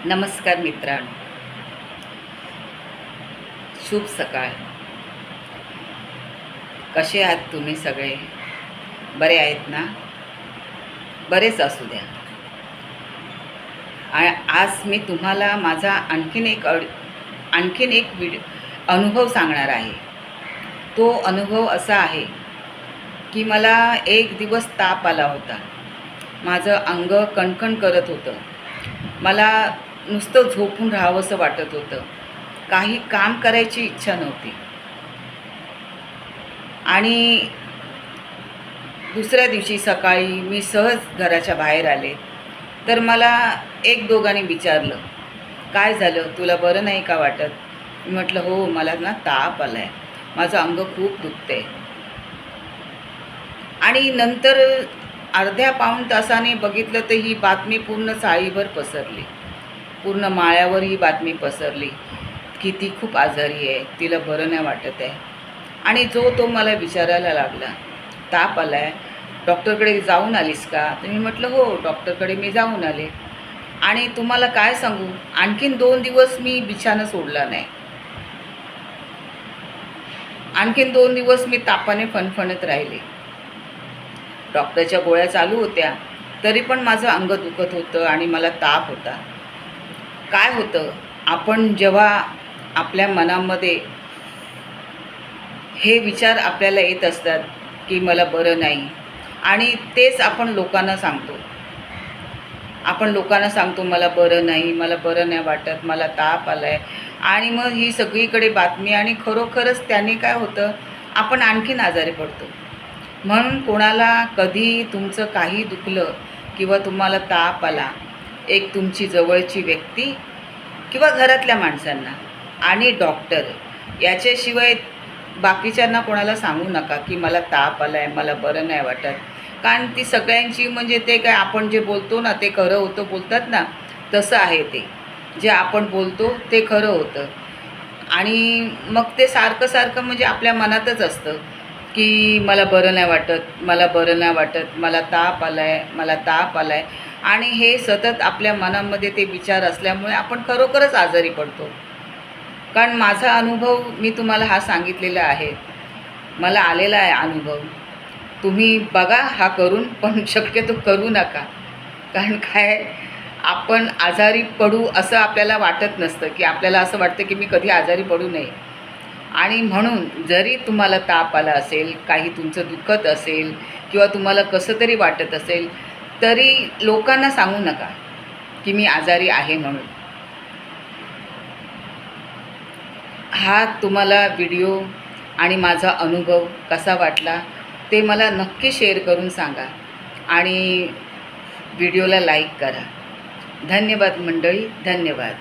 नमस्कार मित्रांनो, शुभ सकाळ. कसे आहात तुम्ही सगळे? बरे आहेत ना? बरेच असू द्या. आज मी तुम्हाला माझा आणखीन एक अनुभव सांगणार आहे. तो अनुभव असा आहे की मला एक दिवस ताप आला होता. माझं अंग कणकण करत होतं. मला नुसतं झोपून राहावंसं वाटत होतं. काही काम करायची इच्छा नव्हती. आणि दुसऱ्या दिवशी सकाळी मी सहज घराच्या बाहेर आले, तर मला एक दोघांनी विचारलं, काय झालं, तुला बरं नाही का वाटत? मी म्हटलं, हो, मला ना ताप आला आहे, माझं अंग खूप दुखते. आणि नंतर अर्ध्या पाऊण तासाने बघितलं तर ही बातमी पूर्ण चाळीभर पसरली. पूर्ण माळ्यावर ही बातमी पसरली की ती खूप आजारी आहे, तिला बरं नाही वाटत आहे. आणि तो मला विचारायला लागला, ताप आला आहे, डॉक्टरकडे जाऊन आलीस का? तर मी म्हटलं, हो, डॉक्टरकडे मी जाऊन आले. आणि तुम्हाला काय सांगू, आणखीन 2 दिवस मी बिछाना सोडला नाही. आणखीन 2 दिवस मी तापाने फणफणत राहिले. डॉक्टरच्या गोळ्या चालू होत्या, तरी पण माझं अंग दुखत होतं आणि मला ताप होता. काय होतं, आपण जेव्हा आपल्या मनामध्ये हे विचार आपल्याला येत असतात की मला बरं नाही, आणि तेच आपण लोकांना सांगतो, मला बरं नाही, मला बरं नाही वाटत, मला ताप आला आहे. आणि मग ही सगळीकडे बातमी, आणि खरोखरच त्याने काय होतं, आपण आणखीन आजारी पडतो. म्हणून कोणाला कधी तुमचं काही दुखलं किंवा तुम्हाला ताप आला, एक तुमची जवळची व्यक्ती किंवा घरातल्या माणसांना आणि डॉक्टर याच्याशिवाय बाकीच्यांना कोणाला सांगू नका की मला ताप आला आहे, मला बरं नाही वाटत. कारण ती सगळ्यांची म्हणजे ते काय आपण जे बोलतो ना ते खरं होतं बोलतात ना, तसं आहे. ते जे आपण बोलतो ते खरं होतं. आणि मग ते सारखं म्हणजे आपल्या मनातच असतं की मला बरं नाही वाटत, मला बरं नाही वाटत, मला ताप आला आहे, मला ताप आला आहे. आणि हे सतत आपल्या मनामध्ये ते विचार असल्यामुळे आपण खरोखरच आजारी पडतो. कारण माझा अनुभव मी तुम्हाला हा सांगितलेला आहे, मला आलेला आहे अनुभव. तुम्ही बघा हा करून, पण शक्यतो करू नका. कारण काय, आपण आजारी पडू असं आपल्याला वाटत नसतं, की आपल्याला असं वाटतं की मी कधी आजारी पडू नये. आणि म्हणून जरी तुम्हाला ताप आला असेल, काही तुमचं दुखत असेल किंवा तुम्हाला कसं तरी वाटत असेल, तरी लोकांना सांगू नका की मी आजारी आहे म्हणून. हा तुम्हाला व्हिडिओ आणि माझा अनुभव कसा वाटला ते मला नक्की शेअर करून सांगा आणि व्हिडिओला लाईक करा. धन्यवाद मंडळी, धन्यवाद.